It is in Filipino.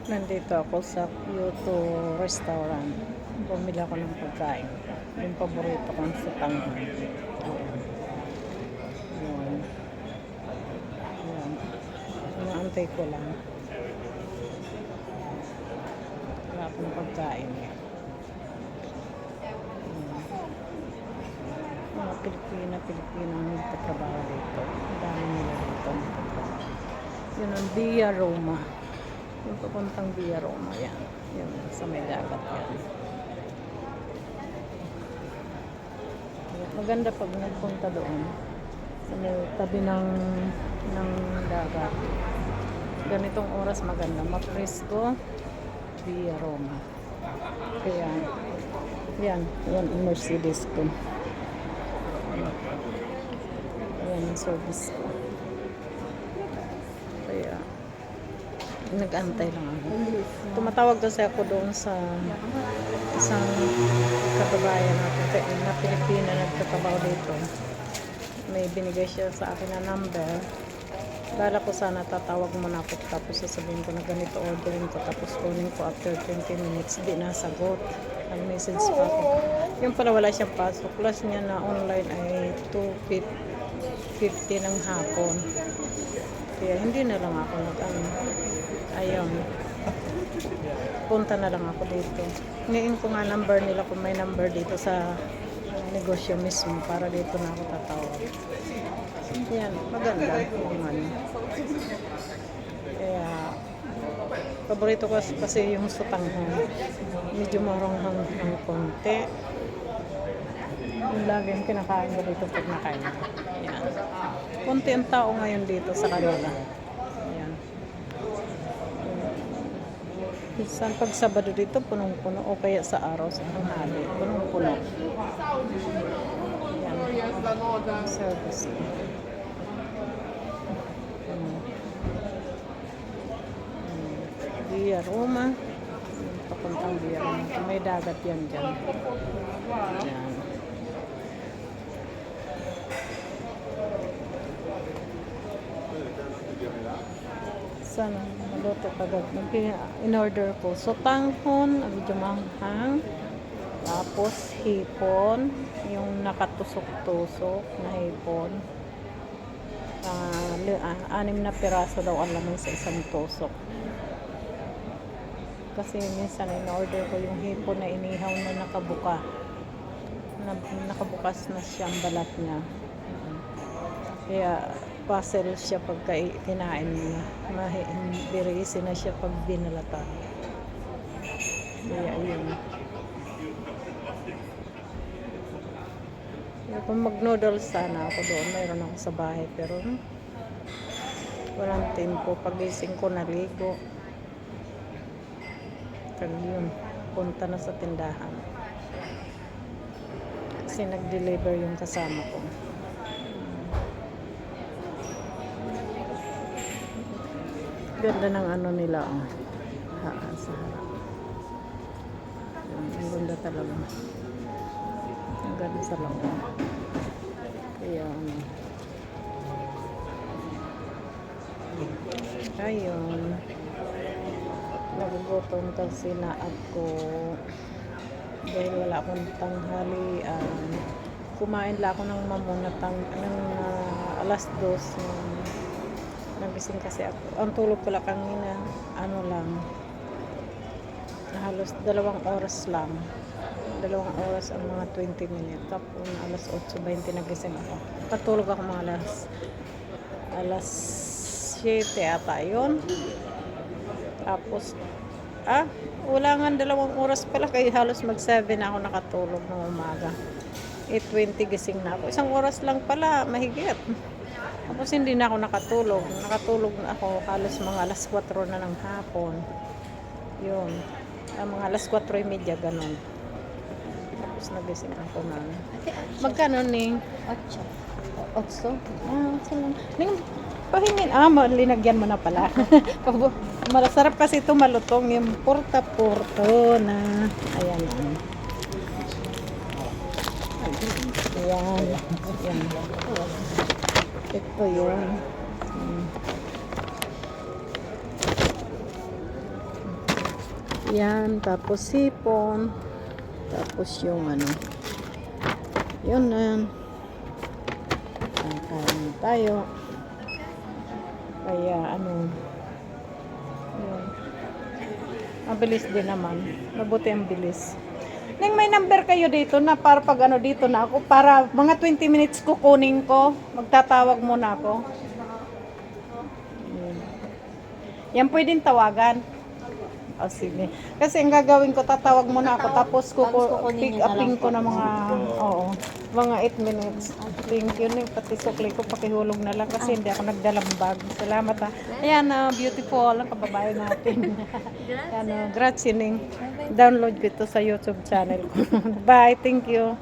Nandito ako sa Kyoto Restaurant. Bumili ako ng pagkain. Yung paborito kong sutanghon. Ayan. Ayan. Ayan. Inaantay ko lang. Wala akong pagkain. Ayan. Mga Pilipina ang nagtatrabaho dito. Ang dami nila dito nagtatrabaho. Yun ang Via Roma. Yung papuntang Via Roma, yan. Yung sa may dagat yan. Maganda pag nagpunta doon sa may tabi ng dagat. Ganitong oras maganda. Mapresko, Via Roma. Kaya, yan ang Mercedes ko. Yan ang service ko. Kaya, nag-antay lang ako. Tumatawag kasi ako doon sa isang kababayan na Pilipina nagtatrabaho dito. May binigay siya sa akin na number. Bala ko sana tatawag muna ako tapos sasabihin ko na ganito ordering ko tapos kunin ko after 20 minutes. Di nasagot. Nag-message pa ako. Yung pala wala siyang pasok. Plus niya na online ay 2:50 ng hapon. Kaya hindi na lang ako ayun. Punta na lang ako dito. Ngayon ko nga number nila kung may number dito sa negosyo mismo para dito na ako tatawag. Yan, maganda yung ano. Kaya paborito ko kasi yung sutanghon. Medyo maranghang ng konti. Yung lagi yung kinakain ko dito pag nakain. Yan. Konti ang tao ngayon dito sa kanila. Yan. Minsan pag Sabado dito, punong-puno. O kaya sa araw, sa tanghali, punong-puno. Yan. Service. Via Roma. Papuntang Via Roma. May dagat yan dyan. Yan. Sana maluto kagad. In-order ko sutanghon, medyo manghang, tapos hipon, yung nakatusok-tusok na hipon. 6 na piraso daw ang laman sa isang tusok. Kasi minsan in-order ko yung hipon na inihaw na nakabukas na siyang balat niya. Kaya puzzle siya pagka kinain niya. Birisi na siya pag binalatan. Kaya ayun. Kung mag-noodles sana ako doon, mayroon ako sa bahay. Pero walang tempo. Pagising ko naligo. Kaya yun, punta na sa tindahan. Kasi nag-deliver yung kasama ko. Ganda ng ano nila, oh. Sa harap. Ang ganda talaga. Ang ganda sa lang. Kaya, ayun. Nagugutom kasi na ako. Dahil wala akong tanghalian. Kumain lang ako ng mamuna alas 2. Nagising kasi ako. Ang tulog ko lang kanina, halos 2 oras lang. 2 oras ang mga 20 minutes. Tapos alas 8:20 nagising ako. Patulog ako mga alas 7 ata yun. Tapos, wala nga 2 oras pala kaya halos mag-7 ako nakatulog ng umaga. 8:20 gising na ako. 1 oras lang pala, mahigit. Tapos hindi na ako nakatulog. Nakatulog na ako halos mga alas 4 na ng hapon. Yun. Mga alas 4:30 ganun. Tapos nagising ako na. Magkano ning? 8. 8? Ning pahingin. Linagyan mo na pala. Masarap kasi ito malutong. Yung porta-porto na. Ayan. Ayan. Ayan. Ito yun. Yan, tapos sipon. Tapos yung ano. Yun na yan. Kakain tayo. Kaya ano. Yun. Mabilis din naman. Mabuti ang bilis. Neng may number kayo dito na para pag ano dito na ako. Para mga 20 minutes kukunin ko. Magtatawag muna ako. Yan pwedeng tawagan. O sige. Kasi ang gagawin ko, tatawag muna ako. Tapos pick upin ko na mga, oo, mga 8 minutes. Thank you. Pati sukli ko, pakihulog na lang kasi hindi ako nagdalang bag. Salamat ha. Ayan, beautiful ang kababae natin. Ayan, grazie Ning. Download ko ito sa YouTube channel ko. Bye. Thank you.